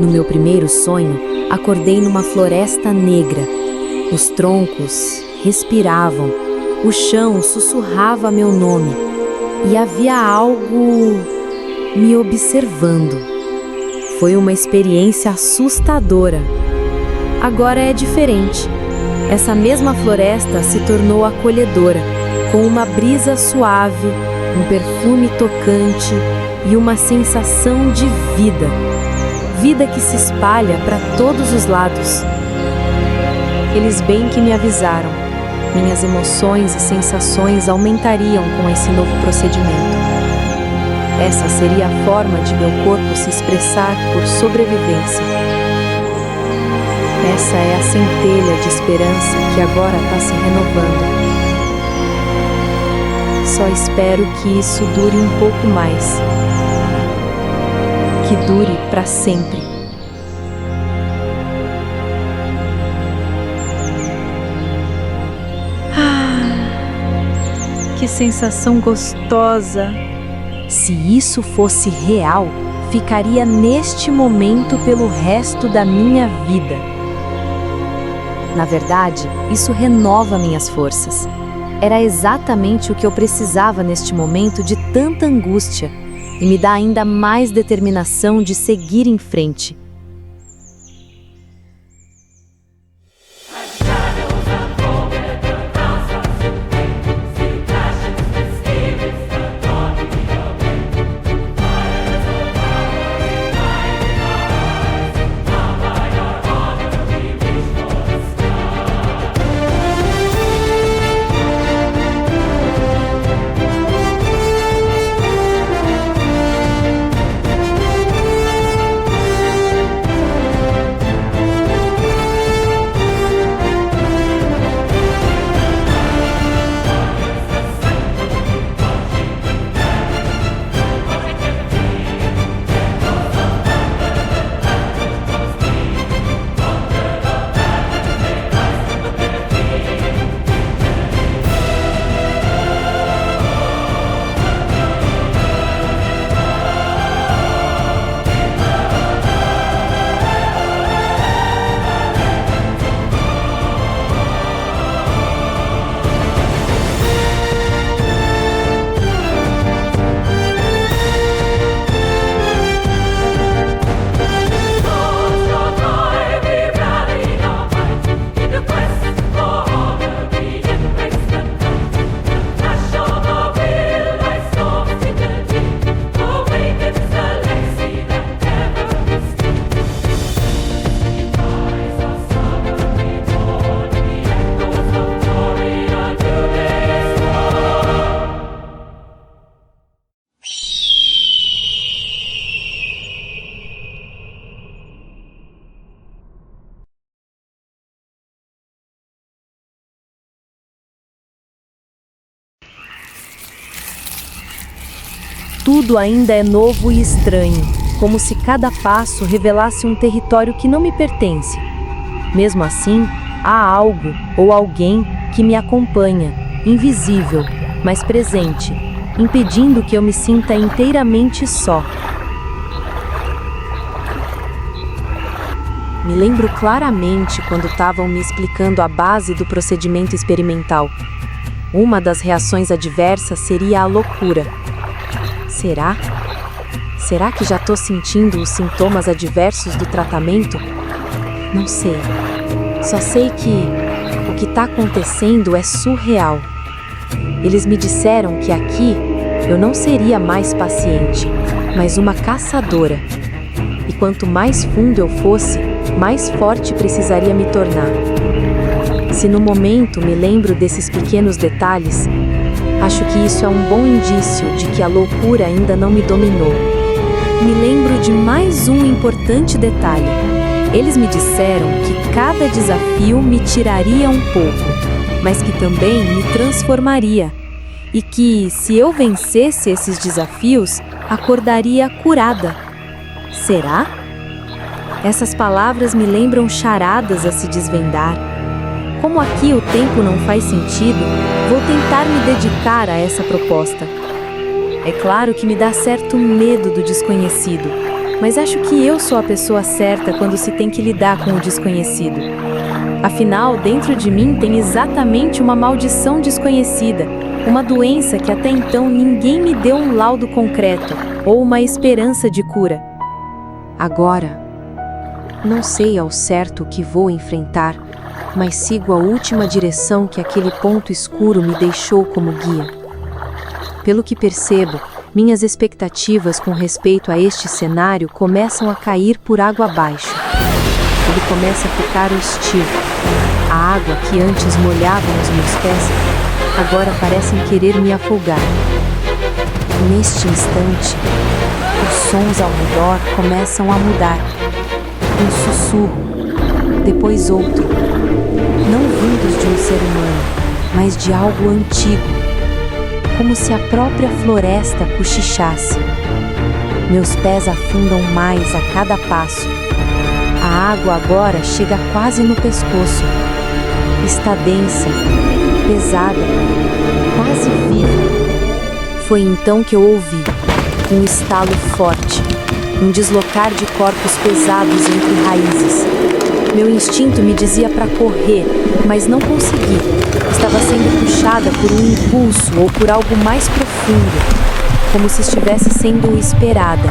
No meu primeiro sonho, acordei numa floresta negra. Os troncos respiravam, o chão sussurrava meu nome e havia algo me observando. Foi uma experiência assustadora. Agora é diferente. Essa mesma floresta se tornou acolhedora, com uma brisa suave, um perfume tocante e uma sensação de vida. Vida que se espalha para todos os lados. Eles bem que me avisaram. Minhas emoções e sensações aumentariam com esse novo procedimento. Essa seria a forma de meu corpo se expressar por sobrevivência. Essa é a centelha de esperança que agora está se renovando. Só espero que isso dure um pouco mais. Que dure para sempre. Que sensação gostosa! Se isso fosse real, ficaria neste momento pelo resto da minha vida. Na verdade, isso renova minhas forças. Era exatamente o que eu precisava neste momento de tanta angústia e me dá ainda mais determinação de seguir em frente. Tudo ainda é novo e estranho, como se cada passo revelasse um território que não me pertence. Mesmo assim, há algo ou alguém que me acompanha, invisível, mas presente, impedindo que eu me sinta inteiramente só. Me lembro claramente quando estavam me explicando a base do procedimento experimental. Uma das reações adversas seria a loucura. Será? Será que já estou sentindo os sintomas adversos do tratamento? Não sei. Só sei que o que está acontecendo é surreal. Eles me disseram que aqui eu não seria mais paciente, mas uma caçadora. E quanto mais fundo eu fosse, mais forte precisaria me tornar. Se no momento me lembro desses pequenos detalhes, acho que isso é um bom indício de que a loucura ainda não me dominou. Me lembro de mais um importante detalhe. Eles me disseram que cada desafio me tiraria um pouco, mas que também me transformaria. E que, se eu vencesse esses desafios, acordaria curada. Será? Essas palavras me lembram charadas a se desvendar. Como aqui o tempo não faz sentido, vou tentar me dedicar a essa proposta. É claro que me dá certo medo do desconhecido, mas acho que eu sou a pessoa certa quando se tem que lidar com o desconhecido. Afinal, dentro de mim tem exatamente uma maldição desconhecida, uma doença que até então ninguém me deu um laudo concreto ou uma esperança de cura. Agora, não sei ao certo o que vou enfrentar, mas sigo a última direção que aquele ponto escuro me deixou como guia. Pelo que percebo, minhas expectativas com respeito a este cenário começam a cair por água abaixo. Ele começa a ficar hostil. A água que antes molhava os meus pés, agora parecem querer me afogar. Neste instante, os sons ao redor começam a mudar. Um sussurro, depois outro, não vindos de um ser humano, mas de algo antigo, como se a própria floresta cochichasse. Meus pés afundam mais a cada passo. A água agora chega quase no pescoço. Está densa, pesada, quase viva. Foi então que eu ouvi um estalo forte, um deslocar de corpos pesados entre raízes. Meu instinto me dizia para correr, mas não consegui. Estava sendo puxada por um impulso ou por algo mais profundo, como se estivesse sendo esperada.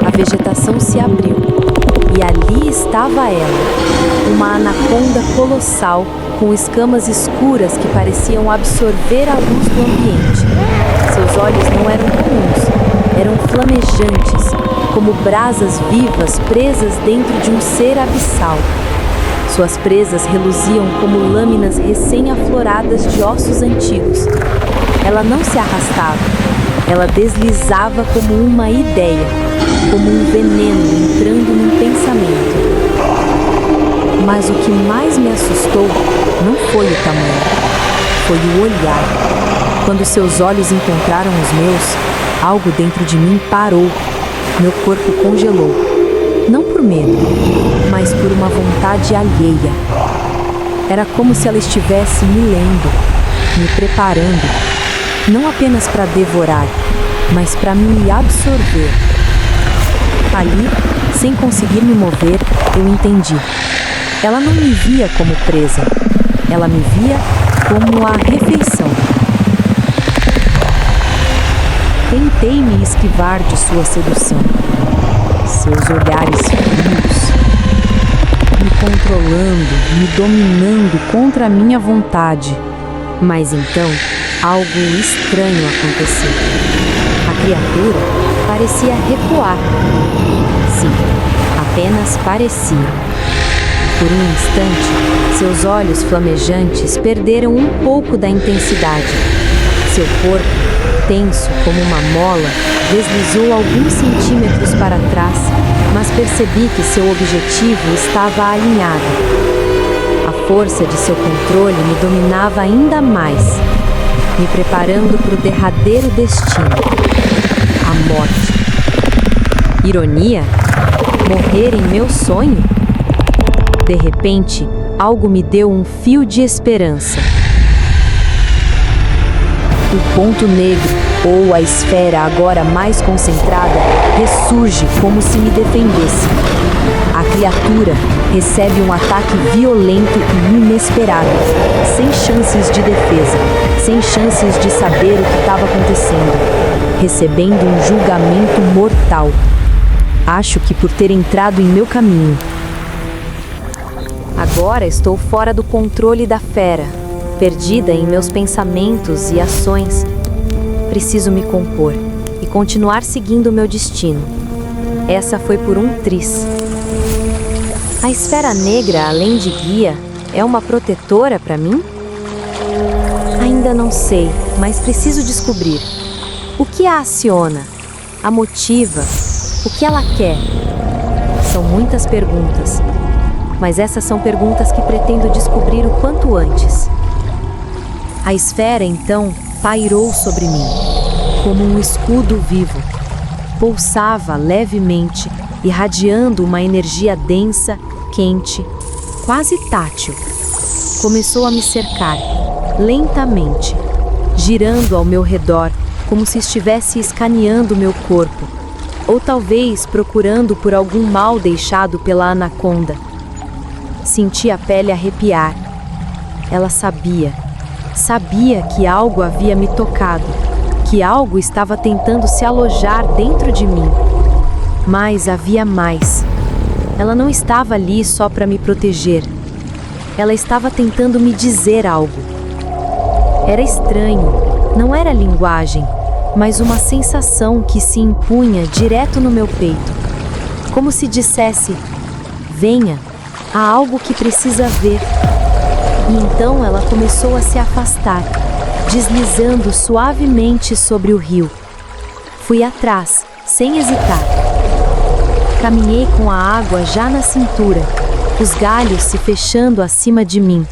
A vegetação se abriu, e ali estava ela, uma anaconda colossal com escamas escuras que pareciam absorver a luz do ambiente. Seus olhos não eram comuns, eram flamejantes, como brasas vivas presas dentro de um ser abissal. Suas presas reluziam como lâminas recém-afloradas de ossos antigos. Ela não se arrastava, ela deslizava como uma ideia, como um veneno entrando num pensamento. Mas o que mais me assustou não foi o tamanho, foi o olhar. Quando seus olhos encontraram os meus, algo dentro de mim parou. Meu corpo congelou. Não por medo, mas por uma vontade alheia. Era como se ela estivesse me lendo, me preparando, não apenas para devorar, mas para me absorver. Ali, sem conseguir me mover, eu entendi. Ela não me via como presa, ela me via como a refeição. Tentei me esquivar de sua sedução. Seus olhares frios, me controlando, me dominando contra a minha vontade. Mas então, algo estranho aconteceu. A criatura parecia recuar. Sim, apenas parecia. Por um instante, seus olhos flamejantes perderam um pouco da intensidade. Seu corpo, tenso como uma mola, deslizou alguns centímetros para trás, mas percebi que seu objetivo estava alinhado. A força de seu controle me dominava ainda mais, me preparando para o derradeiro destino, a morte. Ironia? Morrer em meu sonho? De repente, algo me deu um fio de esperança. O ponto negro, ou a esfera agora mais concentrada, ressurge como se me defendesse. A criatura recebe um ataque violento e inesperado, sem chances de defesa, sem chances de saber o que estava acontecendo, recebendo um julgamento mortal. Acho que por ter entrado em meu caminho. Agora estou fora do controle da fera, perdida em meus pensamentos e ações. Preciso me compor e continuar seguindo o meu destino. Essa foi por um triz. A esfera negra, além de guia, é uma protetora para mim? Ainda não sei, mas preciso descobrir. O que a aciona? A motiva? O que ela quer? São muitas perguntas. Mas essas são perguntas que pretendo descobrir o quanto antes. A esfera, então, pairou sobre mim, como um escudo vivo. Pulsava levemente, irradiando uma energia densa, quente, quase tátil. Começou a me cercar, lentamente, girando ao meu redor, como se estivesse escaneando meu corpo. ou talvez procurando por algum mal deixado pela anaconda. Senti a pele arrepiar. Ela sabia que algo havia me tocado, que algo estava tentando se alojar dentro de mim. Mas havia mais. Ela não estava ali só para me proteger. Ela estava tentando me dizer algo. Era estranho, não era linguagem, mas uma sensação que se impunha direto no meu peito. Como se dissesse: venha, há algo que precisa ver. E então ela começou a se afastar, deslizando suavemente sobre o rio. Fui atrás, sem hesitar. Caminhei com a água já na cintura, os galhos se fechando acima de mim.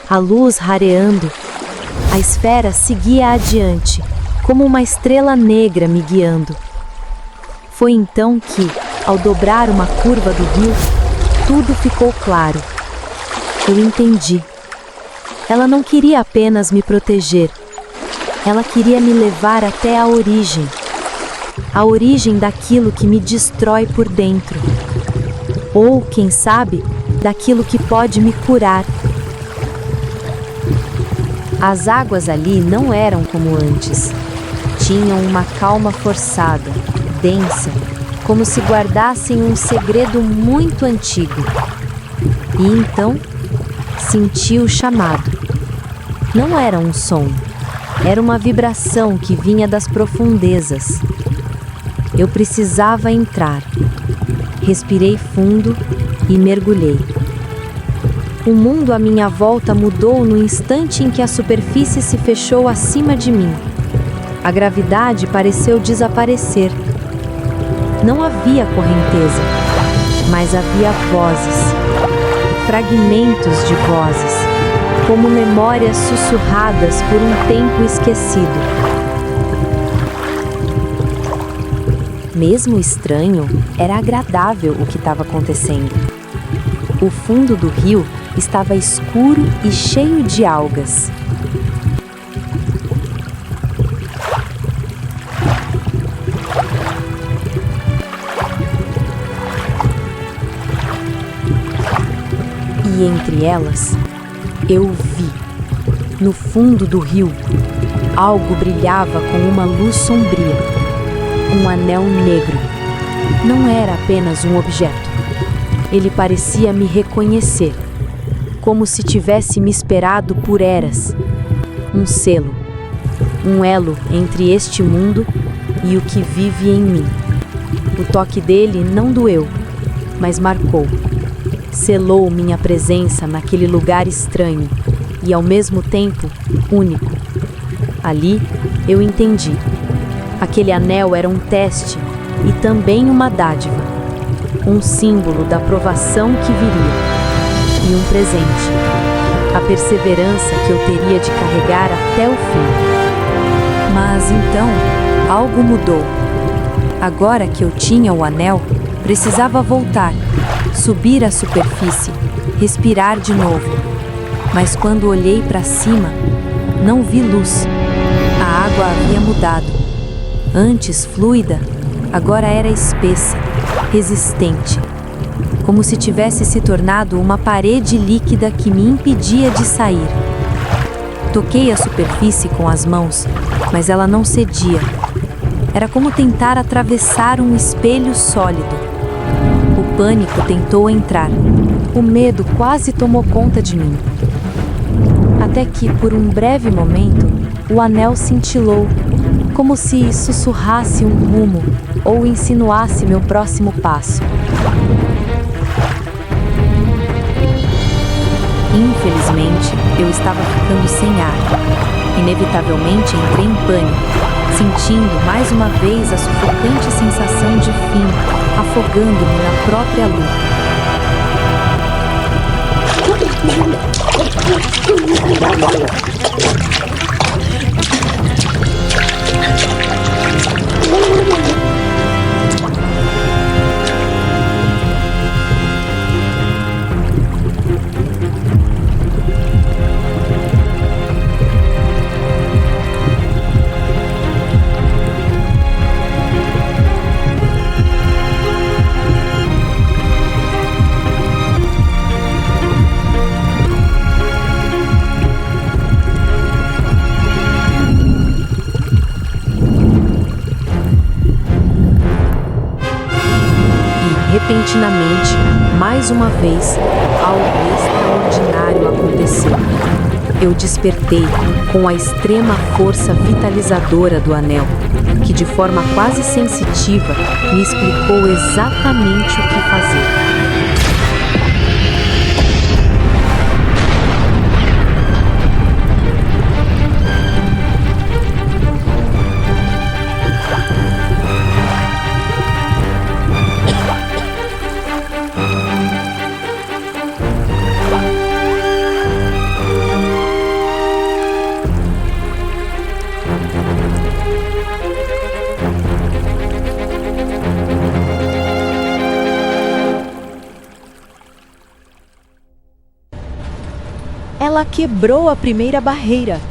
A luz rareando, a esfera seguia adiante, como uma estrela negra me guiando. Foi então que, ao dobrar uma curva do rio, tudo ficou claro. Eu entendi. Ela não queria apenas me proteger. Ela queria me levar até a origem daquilo que me destrói por dentro. Ou, quem sabe, daquilo que pode me curar. As águas ali não eram como antes. Tinham uma calma forçada, densa, como se guardassem um segredo muito antigo. E então, senti o chamado. Não era um som, era uma vibração que vinha das profundezas. Eu precisava entrar. Respirei fundo e mergulhei. O mundo à minha volta mudou no instante em que a superfície se fechou acima de mim. A gravidade pareceu desaparecer. Não havia correnteza, mas havia vozes, fragmentos de vozes, como memórias sussurradas por um tempo esquecido. Mesmo estranho, era agradável o que estava acontecendo. O fundo do rio estava escuro e cheio de algas. E entre elas, eu vi, no fundo do rio, algo brilhava com uma luz sombria. Um anel negro. Não era apenas um objeto. Ele parecia me reconhecer, como se tivesse me esperado por eras. Um selo, um elo entre este mundo e o que vive em mim. O toque dele não doeu, mas marcou. Selou minha presença naquele lugar estranho e, ao mesmo tempo, único. Ali, eu entendi. Aquele anel era um teste e também uma dádiva, um símbolo da provação que viria, e um presente, a perseverança que eu teria de carregar até o fim. Mas então, algo mudou. Agora que eu tinha o anel, precisava voltar, subir à superfície, respirar de novo. Mas quando olhei para cima, não vi luz. A água havia mudado. Antes fluida, agora era espessa, resistente, como se tivesse se tornado uma parede líquida que me impedia de sair. Toquei a superfície com as mãos, mas ela não cedia. Era como tentar atravessar um espelho sólido. O pânico tentou entrar. O medo quase tomou conta de mim. Até que, por um breve momento, o anel cintilou, como se sussurrasse um rumo ou insinuasse meu próximo passo. Infelizmente, eu estava ficando sem ar. Inevitavelmente entrei em pânico, sentindo mais uma vez a sufocante sensação de fim, afogando-me na própria luta. Repentinamente, mais uma vez, algo extraordinário aconteceu. Eu despertei com a extrema força vitalizadora do anel, que de forma quase sensitiva me explicou exatamente o que fazer. Ela quebrou a primeira barreira